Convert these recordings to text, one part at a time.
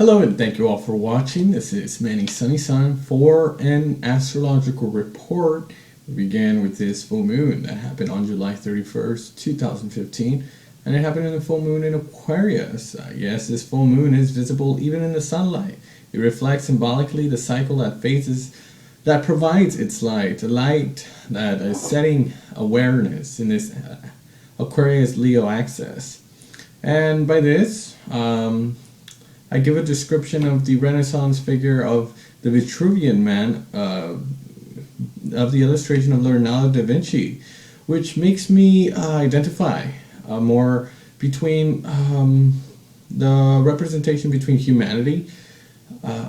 Hello and thank you all for watching. This is Manny Sunny Sun for an astrological report. We began with this full moon that happened on July 31st, 2015, and it happened in the full moon in Aquarius. Yes, this full moon is visible even in the sunlight. It reflects symbolically the cycle that provides its light, a light that is setting awareness in this Aquarius Leo axis. And by this, I give a description of the Renaissance figure of the Vitruvian Man of the illustration of Leonardo da Vinci, which makes me identify more between the representation between humanity,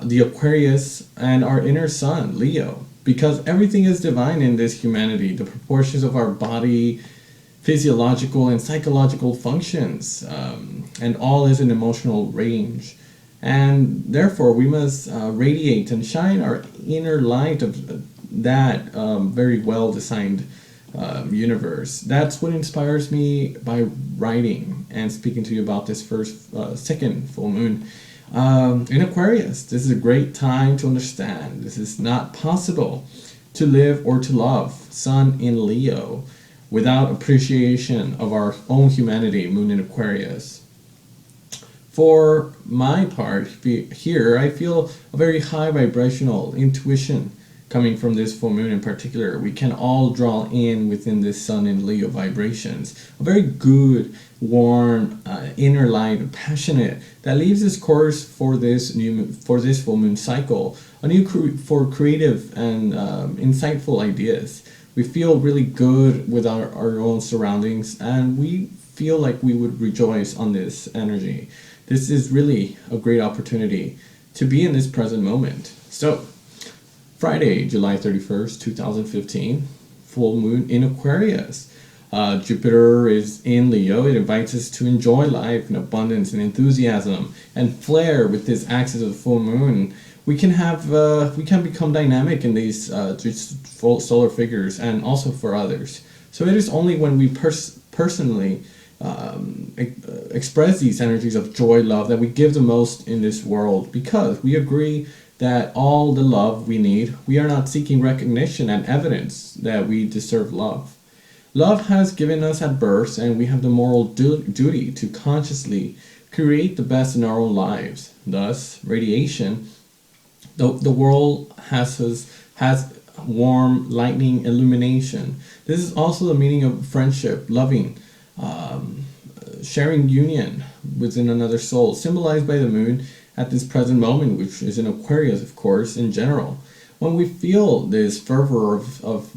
the Aquarius, and our inner sun, Leo, because everything is divine in this humanity. The proportions of our body, physiological and psychological functions, and all is an emotional range. And therefore, we must radiate and shine our inner light of that very well-designed universe. That's what inspires me by writing and speaking to you about this second full moon in Aquarius. This is a great time to understand this is not possible to live or to love Sun in Leo without appreciation of our own humanity, Moon in Aquarius. For my part here, I feel a very high vibrational intuition coming from this full moon in particular. We can all draw in within this Sun in Leo vibrations. A very good, warm, inner light, passionate, that leaves its course for this full moon cycle. For creative and insightful ideas. We feel really good with our own surroundings, and we feel like we would rejoice on this energy. This is really a great opportunity to be in this present moment. So, Friday, July 31st, 2015, full moon in Aquarius. Jupiter is in Leo. It invites us to enjoy life in abundance and enthusiasm and flair with this axis of the full moon. We can become dynamic in these solar figures and also for others. So it is only when we personally express these energies of joy, love, that we give the most in this world, because we agree that all the love we need, we are not seeking recognition and evidence that we deserve love. Love has given us at birth, and we have the moral duty to consciously create the best in our own lives. Thus, radiation, the world has warm, lightning, illumination. This is also the meaning of friendship, loving, sharing union within another soul, symbolized by the moon at this present moment, which is in Aquarius, of course, in general. When we feel this fervor of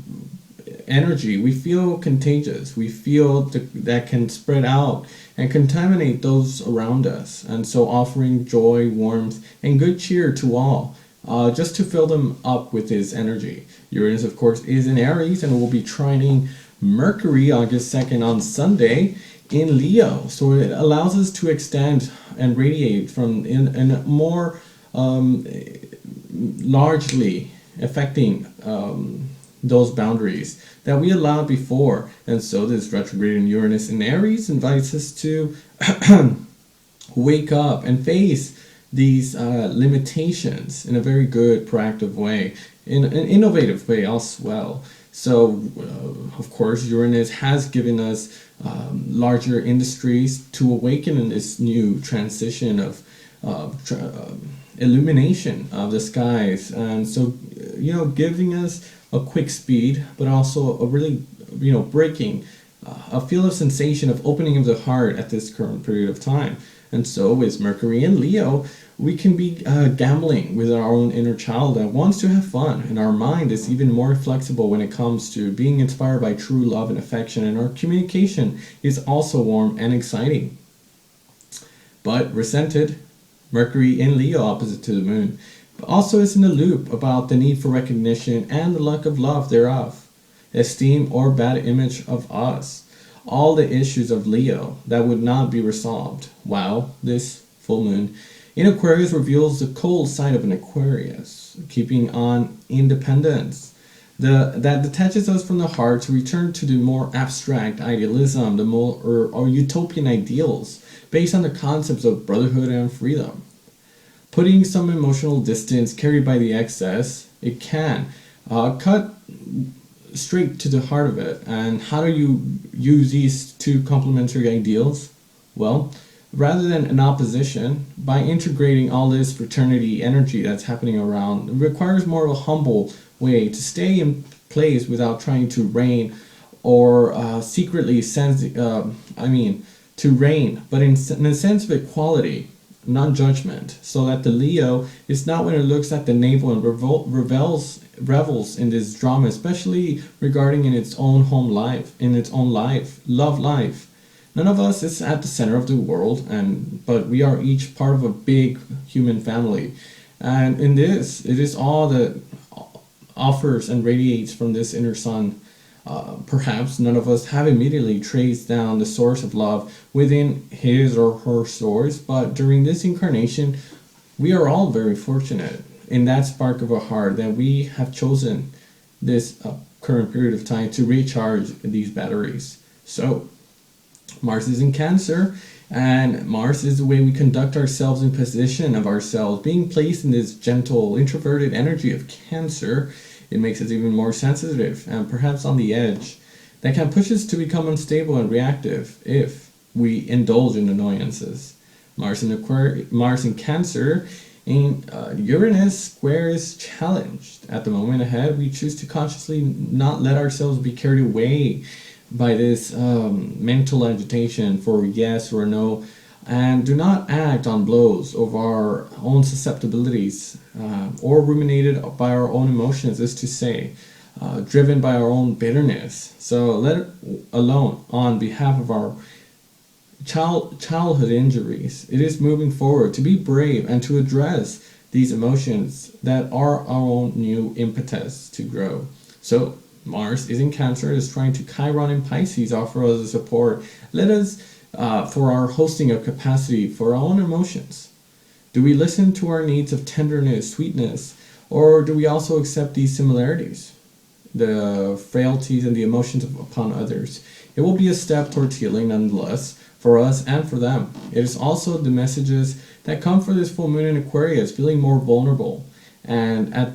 energy, we feel contagious. We feel that can spread out and contaminate those around us. And so offering joy, warmth, and good cheer to all, just to fill them up with this energy. Uranus, of course, is in Aries and will be trining Mercury August 2nd on Sunday in Leo. So it allows us to extend and radiate from in a more largely affecting those boundaries that we allowed before. And so this retrograde in Uranus in Aries invites us to wake up and face these limitations in a very good, proactive way, in an innovative way as well. So, of course, Uranus has given us larger industries to awaken in this new transition of illumination of the skies. And so, giving us a quick speed, but also a really, breaking, a feel of sensation of opening of the heart at this current period of time. And so with Mercury in Leo, we can be gambling with our own inner child that wants to have fun. And our mind is even more flexible when it comes to being inspired by true love and affection. And our communication is also warm and exciting. But resented, Mercury in Leo opposite to the moon, but also is in the loop about the need for recognition and the lack of love thereof, esteem or bad image of us. All the issues of Leo that would not be resolved. Wow, this full moon in Aquarius reveals the cold side of an Aquarius, keeping on independence. That detaches us from the heart to return to the more abstract idealism, the more or utopian ideals based on the concepts of brotherhood and freedom. Putting some emotional distance carried by the excess, it can cut straight to the heart of it. And how do you use these two complementary ideals? Well, rather than an opposition, by integrating all this fraternity energy that's happening around, it requires more of a humble way to stay in place without trying to reign or secretly sense, to reign, but in a sense of equality, non-judgment, so that the Leo is not when it looks at the navel and revels in this drama, especially regarding in its own home life, in its own life, love life. None of us is at the center of the world, but we are each part of a big human family. And in this, it is all that offers and radiates from this inner sun. Perhaps none of us have immediately traced down the source of love within his or her source, but during this incarnation, we are all very fortunate in that spark of a heart that we have chosen this current period of time to recharge these batteries. So, Mars is in Cancer, and Mars is the way we conduct ourselves in position of ourselves. Being placed in this gentle, introverted energy of Cancer, it makes us even more sensitive and perhaps on the edge. That can push us to become unstable and reactive if we indulge in annoyances. Mars in Cancer, in Uranus square is challenged. At the moment ahead, we choose to consciously not let ourselves be carried away by this mental agitation for yes or no, and do not act on blows of our own susceptibilities or ruminated by our own emotions, is to say, driven by our own bitterness. So let alone on behalf of our childhood injuries. It is moving forward to be brave and to address these emotions that are our own new impetus to grow. So Mars is in Cancer, is trying to Chiron in Pisces, offer us a support. Let us, for our hosting of capacity for our own emotions. Do we listen to our needs of tenderness, sweetness, or do we also accept these similarities, the frailties and the emotions upon others? It will be a step towards healing nonetheless, for us and for them. It is also the messages that come for this full moon in Aquarius, feeling more vulnerable. And at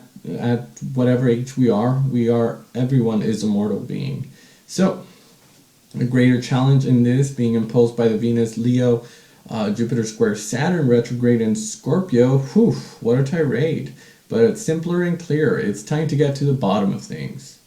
whatever age we are, everyone is a mortal being. So, a greater challenge in this being imposed by the Venus Leo Jupiter square Saturn retrograde in Scorpio. Whew, what a tirade. But it's simpler and clearer. It's time to get to the bottom of things.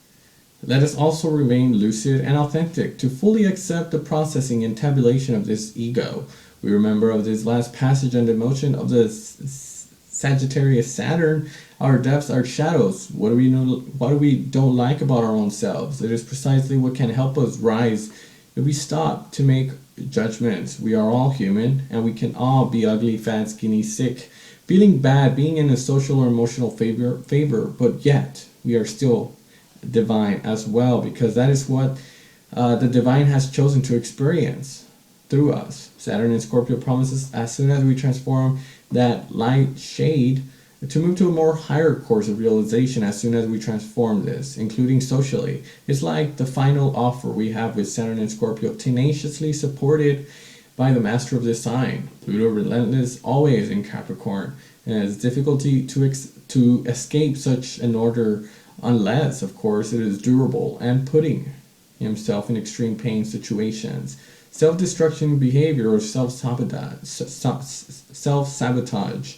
Let us also remain lucid and authentic to fully accept the processing and tabulation of this ego. We remember of this last passage and emotion of the Sagittarius Saturn, our depths, our shadows. What do we know? What do we don't like about our own selves? It is precisely what can help us rise if we stop to make judgments. We are all human, and we can all be ugly, fat, skinny, sick, feeling bad, being in a social or emotional favor, but yet we are still divine as well, because that is what the divine has chosen to experience through us. Saturn in Scorpio promises as soon as we transform that light shade to move to a more higher course of realization as soon as we transform this, including socially. It's like the final offer we have with Saturn in Scorpio, tenaciously supported by the master of this sign. Pluto relentless, always in Capricorn, and it's difficulty to escape such an order unless, of course, it is durable and putting himself in extreme pain situations. Self-destruction behavior or self-sabotage.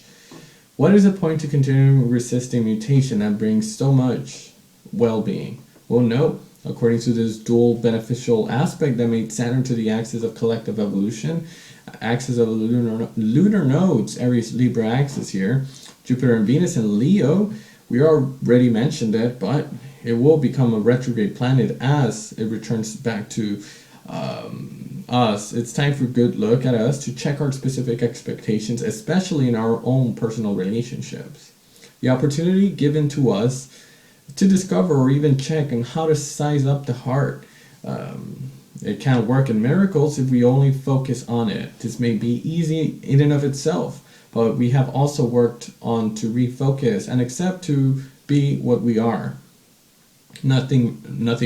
What is the point to continue resisting mutation that brings so much well-being? Well, no. According to this dual beneficial aspect that made Saturn to the axis of collective evolution, axis of lunar nodes, Aries Libra axis here, Jupiter and Venus in Leo, we already mentioned it, but it will become a retrograde planet as it returns back to us. It's time for a good look at us to check our specific expectations, especially in our own personal relationships. The opportunity given to us to discover or even check on how to size up the heart. It can't work in miracles if we only focus on it. This may be easy in and of itself, but we have also worked on to refocus and accept to be what we are. Nothing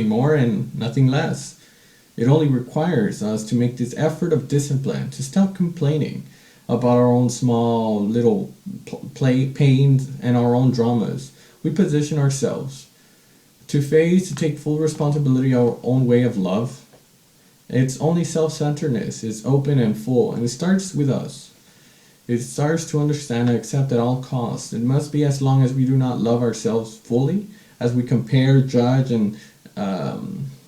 more and nothing less. It only requires us to make this effort of discipline, to stop complaining about our own small little pains and our own dramas. We position ourselves to take full responsibility of our own way of love. It's only self-centeredness. It's open and full, and it starts with us. It starts to understand and accept at all costs. It must be as long as we do not love ourselves fully, as we compare, judge, and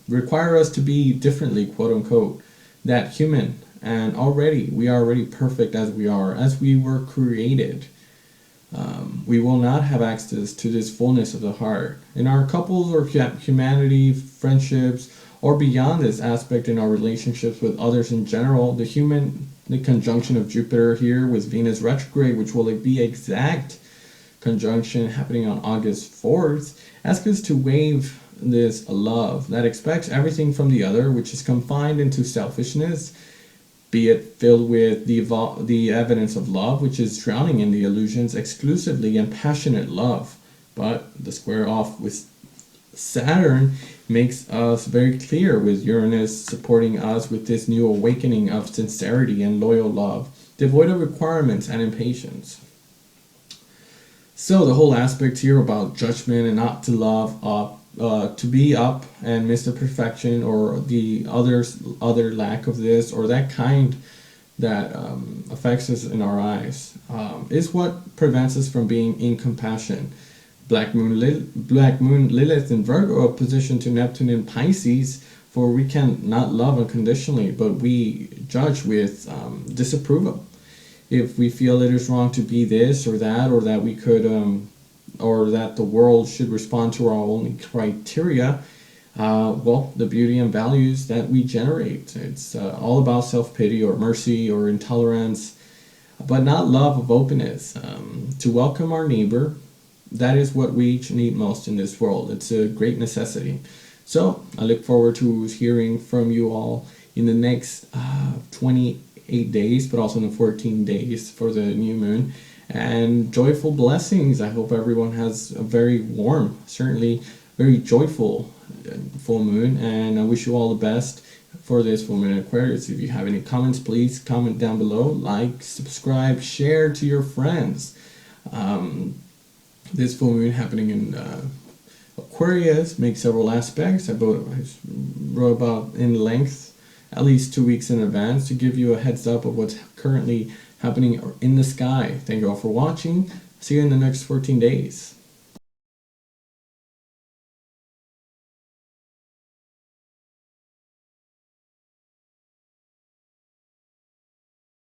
require us to be differently, quote unquote, that human. And we are already perfect as we are, as we were created. We will not have access to this fullness of the heart. In our couples or humanity, friendships, or beyond this aspect in our relationships with others in general, the conjunction of Jupiter here with Venus retrograde, which will be exact conjunction happening on August 4th, asks us to waive this love that expects everything from the other, which is confined into selfishness, be it filled with the evidence of love, which is drowning in the illusions exclusively and passionate love. But the square off with Saturn makes us very clear, with Uranus supporting us with this new awakening of sincerity and loyal love, devoid of requirements and impatience. So the whole aspect here about judgment and not to love up, to be up and miss the perfection or the other lack of this or that kind that affects us in our eyes, is what prevents us from being in compassion. Black Moon Lilith in Virgo, opposition to Neptune in Pisces, for we can not love unconditionally, but we judge with disapproval. If we feel it is wrong to be this or that we could, or that the world should respond to our only criteria, well, the beauty and values that we generate. It's all about self-pity or mercy or intolerance, but not love of openness. To welcome our neighbor, that is what we each need most in this world. It's a great necessity. So I look forward to hearing from you all in the next 28 days, but also in the 14 days for the new moon. And joyful blessings. I hope everyone has a very warm, certainly very joyful full moon. And I wish you all the best for this full moon in Aquarius. If you have any comments, please comment down below. Like, subscribe, share to your friends. This full moon happening in Aquarius makes several aspects. I wrote about in length, at least 2 weeks in advance, to give you a heads up of what's currently happening in the sky. Thank you all for watching. See you in the next 14 days.